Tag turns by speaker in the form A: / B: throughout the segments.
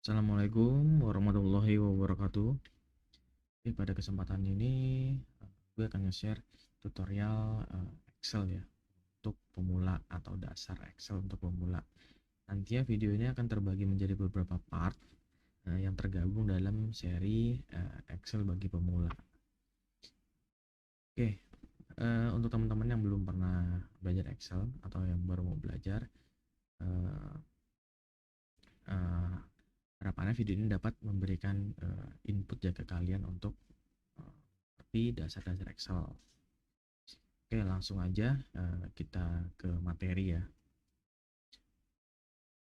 A: Assalamualaikum warahmatullahi wabarakatuh. Oke, pada kesempatan ini gue akan nge-share tutorial Excel ya untuk pemula atau dasar Excel untuk pemula. Nantinya video ini akan terbagi menjadi beberapa part yang tergabung dalam seri Excel bagi pemula. Oke, untuk teman-teman yang belum pernah belajar Excel atau yang baru mau belajar, eh, eh, harapannya video ini dapat memberikan input ya ke kalian untuk seperti dasar-dasar Excel. Oke, langsung aja kita ke materi ya.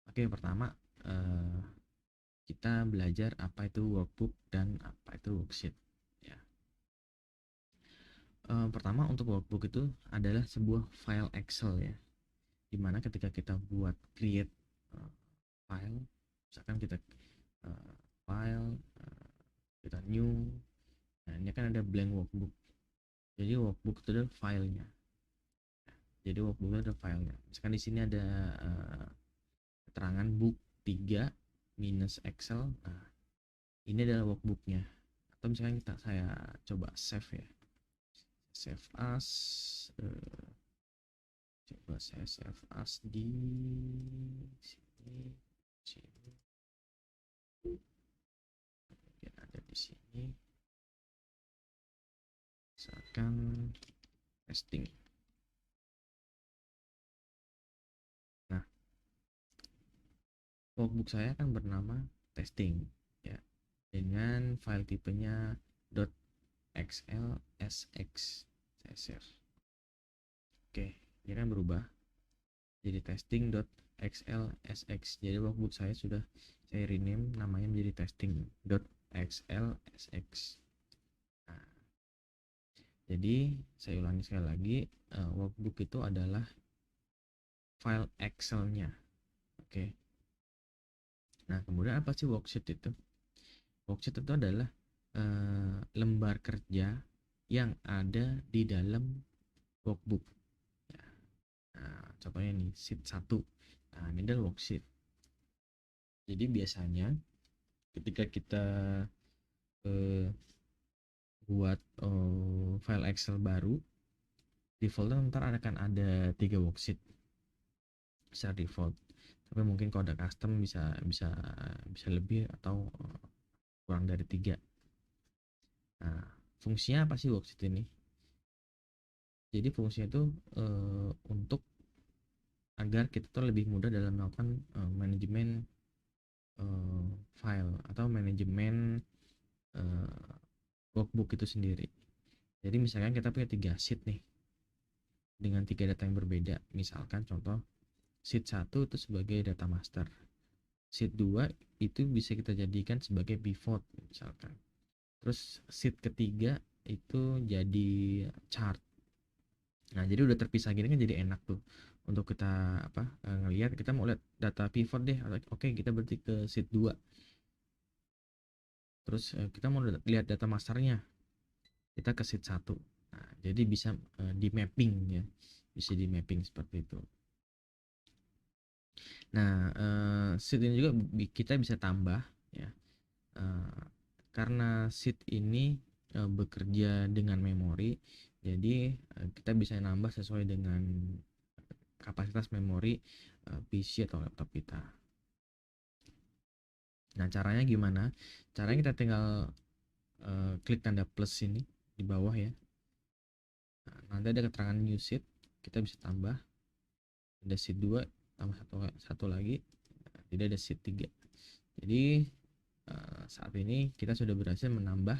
A: Oke, pertama kita belajar apa itu workbook dan apa itu worksheet ya. Pertama, untuk workbook itu adalah sebuah file Excel ya, dimana ketika kita buat create file, misalkan kita file, kita new, nah ini kan ada blank workbook. Jadi workbook itu adalah filenya. Jadi workbook itu ada filenya. Misalkan di sini ada keterangan book 3 minus Excel. Nah, ini adalah workbooknya. Atau misalkan saya coba save ya. Save as, coba saya save as di sini. Mungkin ada di sini. Misalkan testing. Nah, workbook saya kan bernama testing ya, dengan file tipenya .xlsx. Saya save. Oke, ini kan berubah jadi testing.xlsx. Jadi workbook saya sudah saya rename namanya menjadi testing.xlsx. Nah, jadi saya ulangi sekali lagi, workbook itu adalah file Excel-nya. Oke. Nah, kemudian apa sih worksheet itu? Worksheet itu adalah lembar kerja yang ada di dalam workbook. Ya. Nah, contohnya nih sheet 1. Nah, ini adalah worksheet. Jadi biasanya ketika kita buat file Excel baru, defaultnya ntar akan ada 3 worksheet secara default. Tapi mungkin kalau ada custom bisa bisa bisa lebih atau kurang dari 3. Nah, fungsinya apa sih worksheet ini? Jadi fungsinya itu untuk agar kita tuh lebih mudah dalam melakukan manajemen file atau manajemen workbook itu sendiri. Jadi misalkan kita punya 3 sheet nih dengan 3 data yang berbeda. Misalkan contoh sheet 1 itu sebagai data master. Sheet 2 itu bisa kita jadikan sebagai pivot misalkan. Terus sheet ketiga itu jadi chart. Nah, jadi udah terpisah gini kan jadi enak tuh untuk kita ngelihat, kita mau lihat data pivot deh. Oke, kita berarti ke sheet 2. Terus kita mau lihat data masternya, kita ke sheet 1. Nah, jadi bisa di mapping ya. Bisa di mapping seperti itu. Nah, sheet ini juga kita bisa tambah ya. Karena sheet ini bekerja dengan memori, jadi kita bisa nambah sesuai dengan kapasitas memori PC atau laptop kita. Nah, caranya gimana? Caranya kita tinggal klik tanda plus ini di bawah ya. Nah, nanti ada keterangan new sheet, kita bisa tambah. Ada sheet 2 tambah satu lagi. Jadi ada sheet 3. Jadi saat ini kita sudah berhasil menambah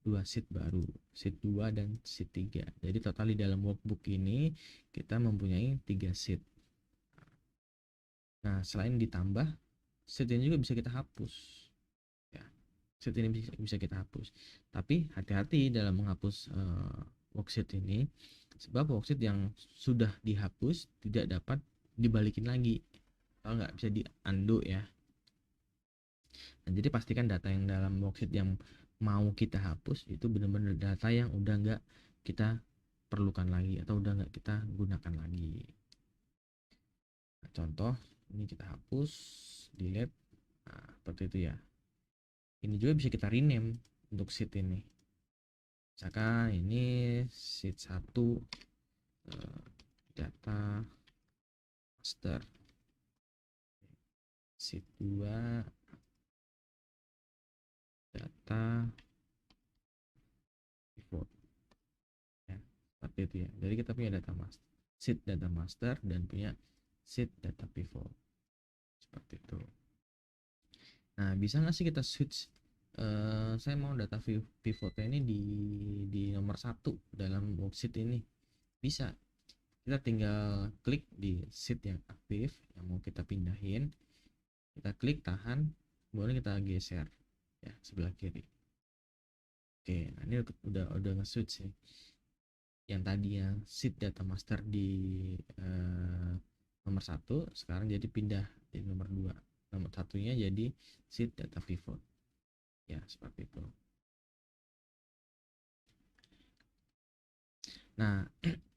A: 2 sheet baru, sheet 2 dan sheet 3. Jadi total di dalam workbook ini kita mempunyai 3 sheet. Nah, selain ditambah, sheet ini juga bisa kita hapus ya. Sheet ini bisa kita hapus. Tapi hati-hati dalam menghapus worksheet ini, sebab worksheet yang sudah dihapus tidak dapat dibalikin lagi atau nggak bisa di undo ya. Nah, jadi pastikan data yang dalam worksheet yang mau kita hapus itu benar-benar data yang udah nggak kita perlukan lagi atau udah nggak kita gunakan lagi. Nah, contoh ini kita hapus, delete. Nah, seperti itu ya. Ini juga bisa kita rename untuk sheet ini. Misalkan ini sheet 1 data master, sheet 2 data pivot ya, seperti itu ya. Jadi kita punya data master, sheet data master, dan punya sheet data pivot seperti itu. Nah, bisa nggak sih kita switch, saya mau data pivotnya ini di nomor 1 dalam worksheet ini? Bisa. Kita tinggal klik di sheet yang aktif yang mau kita pindahin, kita klik, tahan, kemudian kita geser ya sebelah kiri. Oke, nah ini udah nge-switch nih. Yang tadinya sheet data master di nomor 1 sekarang jadi pindah di nomor 2. Nomor satunya jadi sheet data pivot ya, seperti itu. Nah,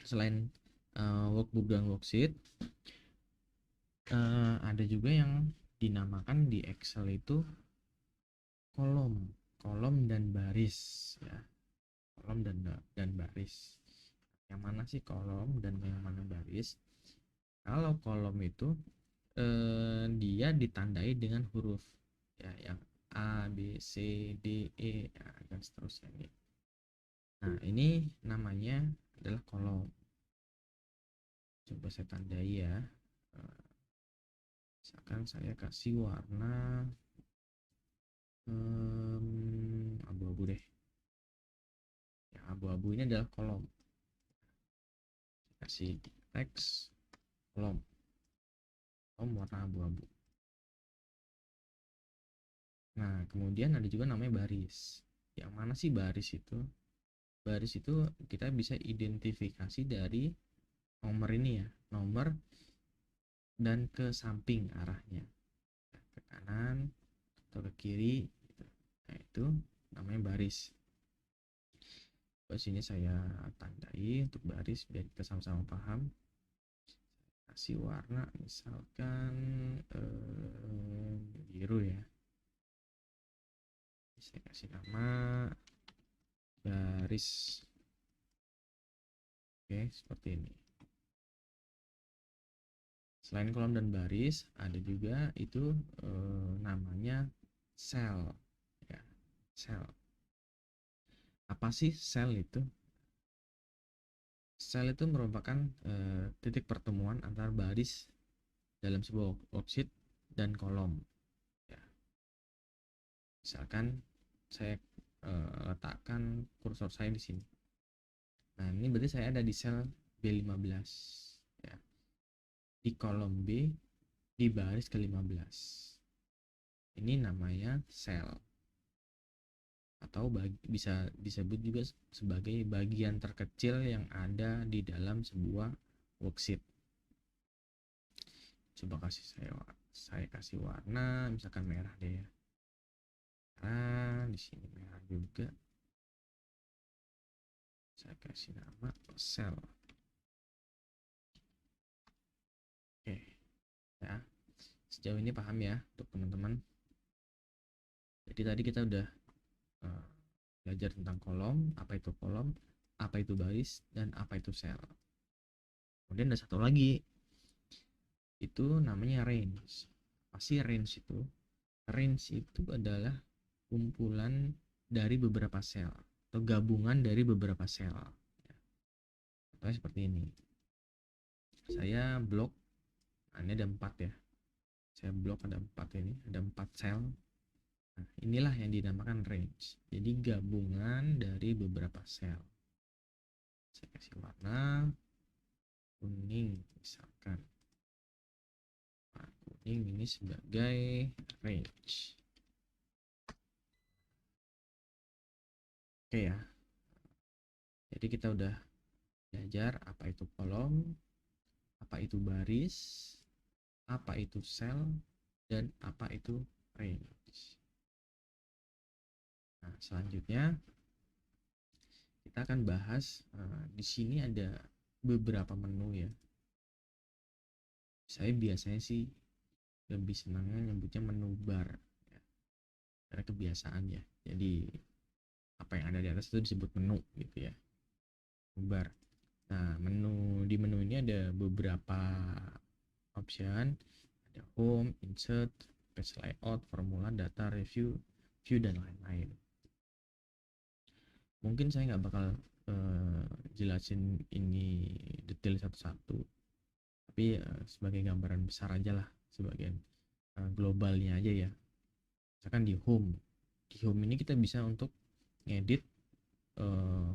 A: selain workbook dan worksheet, ada juga yang dinamakan di Excel itu kolom dan baris ya. Kolom dan baris. Yang mana sih kolom dan yang mana baris? Kalau kolom itu dia ditandai dengan huruf ya, yang A, B, C, D, E ya, dan seterusnya nih. Nah, ini namanya adalah kolom. Coba saya tandai ya. Misalkan saya kasih warna abu-abu deh ya, abu-abu ini adalah kolom. Kasih teks kolom warna abu-abu. Nah, kemudian ada juga namanya baris. Yang mana sih baris itu? Baris itu kita bisa identifikasi dari nomor ini ya, nomor dan ke samping arahnya, ke kanan atau ke kiri gitu. Nah, itu namanya baris. Di sini saya tandai untuk baris biar kita sama-sama paham. Kasih warna misalkan biru ya. Saya kasih nama baris. Oke, seperti ini. Selain kolom dan baris, ada juga itu namanya sel ya, sel. Apa sih sel itu? Sel itu merupakan titik pertemuan antara baris dalam sebuah worksheet dan kolom ya. Misalkan saya letakkan kursor saya di sini. Nah, ini berarti saya ada di sel B15 ya. Di kolom B di baris ke-15. Ini namanya sel. Atau bisa disebut juga sebagai bagian terkecil yang ada di dalam sebuah worksheet. Coba saya kasih warna misalkan merah deh ya. Nah, di sini merah juga. Saya kasih nama sel. Oke. Ya. Sejauh ini paham ya untuk teman-teman. Jadi tadi kita udah belajar tentang kolom, apa itu baris, dan apa itu sel. Kemudian ada satu lagi, itu namanya range. Apa sih range itu? Range itu adalah kumpulan dari beberapa sel atau gabungan dari beberapa sel. Contohnya seperti ini. Saya blok, ini ada 4 ya. Saya blok ada 4 ini, ada 4 sel. Nah, inilah yang dinamakan range. Jadi gabungan dari beberapa sel. Saya kasih warna kuning misalkan. Nah, kuning ini sebagai range. Oke ya. Jadi kita udah belajar apa itu kolom, apa itu baris, apa itu sel, dan apa itu range. Nah, selanjutnya kita akan bahas di sini ada beberapa menu ya. Saya biasanya sih lebih senangnya nyebutnya menu bar ya. karena kebiasaan ya. Jadi apa yang ada di atas itu disebut menu gitu ya, bar. Nah, di menu ini ada beberapa option, ada home, insert, page layout, formula, data, review, view, dan lain-lain. Mungkin saya nggak bakal jelasin ini detail satu-satu, tapi sebagai gambaran besar aja lah, sebagian globalnya aja ya. Misalkan di home ini kita bisa untuk ngedit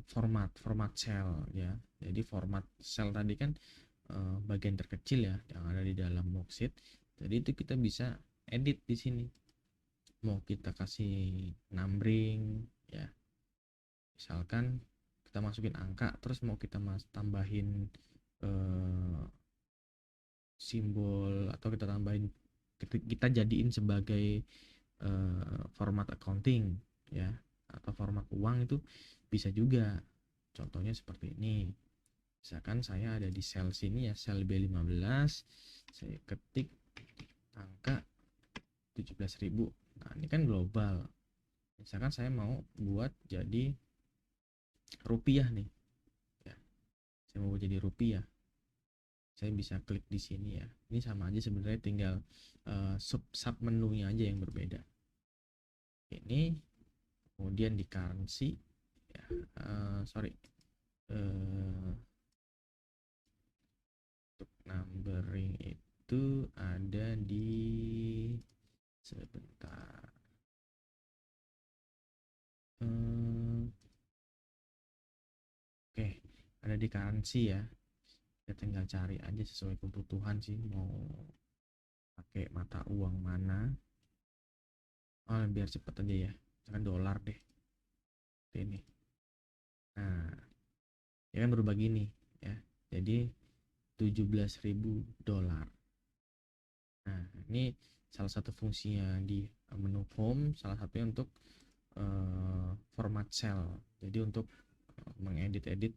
A: format cell ya. Jadi format cell tadi kan bagian terkecil ya yang ada di dalam worksheet. Jadi itu kita bisa edit di sini. Mau kita kasih numbering ya. Misalkan kita masukin angka, terus mau kita tambahin simbol, atau kita tambahin, kita jadiin sebagai format accounting ya, atau format uang, itu bisa juga. Contohnya seperti ini. Misalkan saya ada di sel sini ya, sel B15, saya ketik angka 17.000. Nah, ini kan global. Misalkan saya mau buat jadi rupiah nih. Ya, saya mau jadi rupiah. Saya bisa klik di sini ya. Ini sama aja sebenarnya, tinggal sub menunya aja yang berbeda. Ini kemudian di currency ya, untuk numbering itu ada di, sebentar, oke, ada di currency ya. Kita tinggal cari aja sesuai kebutuhan sih, mau pakai mata uang mana. Oh, biar cepet aja ya, misalkan dolar deh, ini. Nah, ya kan berubah gini ya, jadi 17.000 dolar. Nah, ini salah satu fungsinya di menu home, salah satunya untuk format cell. Jadi untuk mengedit-edit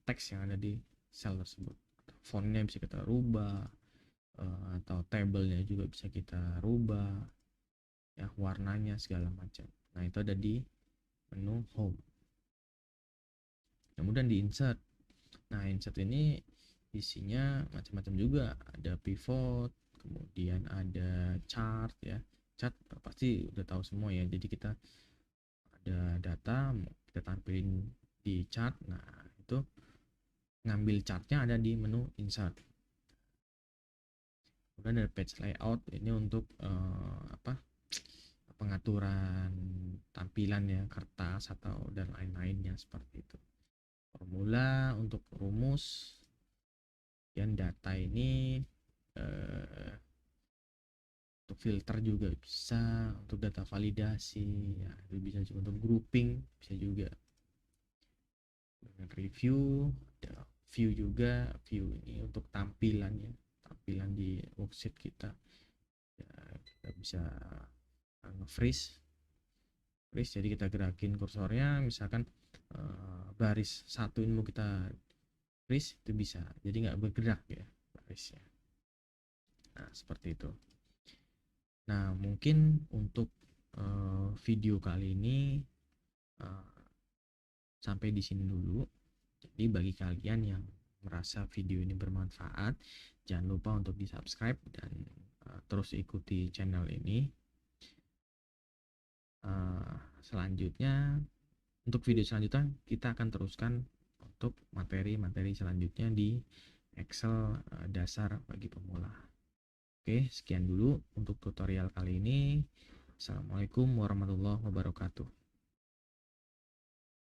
A: teks yang ada di cell tersebut. Fontnya bisa kita rubah, atau tabelnya juga bisa kita rubah ya, warnanya segala macam. Nah, itu ada di menu home. Kemudian di insert. Nah, insert ini isinya macam-macam juga, ada pivot, kemudian ada chart ya. Chart pasti udah tahu semua ya. Jadi kita ada data mau kita tampilin di chart. Nah, itu ngambil chartnya ada di menu insert. Kemudian ada page layout, ini untuk pengaturan tampilan ya, kertas atau dan lain-lainnya seperti itu. Formula untuk rumus, dan data ini untuk filter juga bisa, untuk data validasi ya, itu bisa juga, untuk grouping bisa juga. Dengan review, ada view juga. View ini untuk tampilan ya, tampilan di worksheet kita ya, kita bisa freeze, jadi kita gerakin kursornya, misalkan baris satu ini mau kita freeze, itu bisa, jadi nggak bergerak ya barisnya. Nah, seperti itu. Nah, mungkin untuk video kali ini sampai di sini dulu. Jadi bagi kalian yang merasa video ini bermanfaat, jangan lupa untuk di subscribe dan terus ikuti channel ini. Selanjutnya, untuk video selanjutnya kita akan teruskan untuk materi-materi selanjutnya di Excel dasar bagi pemula. Oke, sekian dulu untuk tutorial kali ini. Assalamualaikum warahmatullahi wabarakatuh.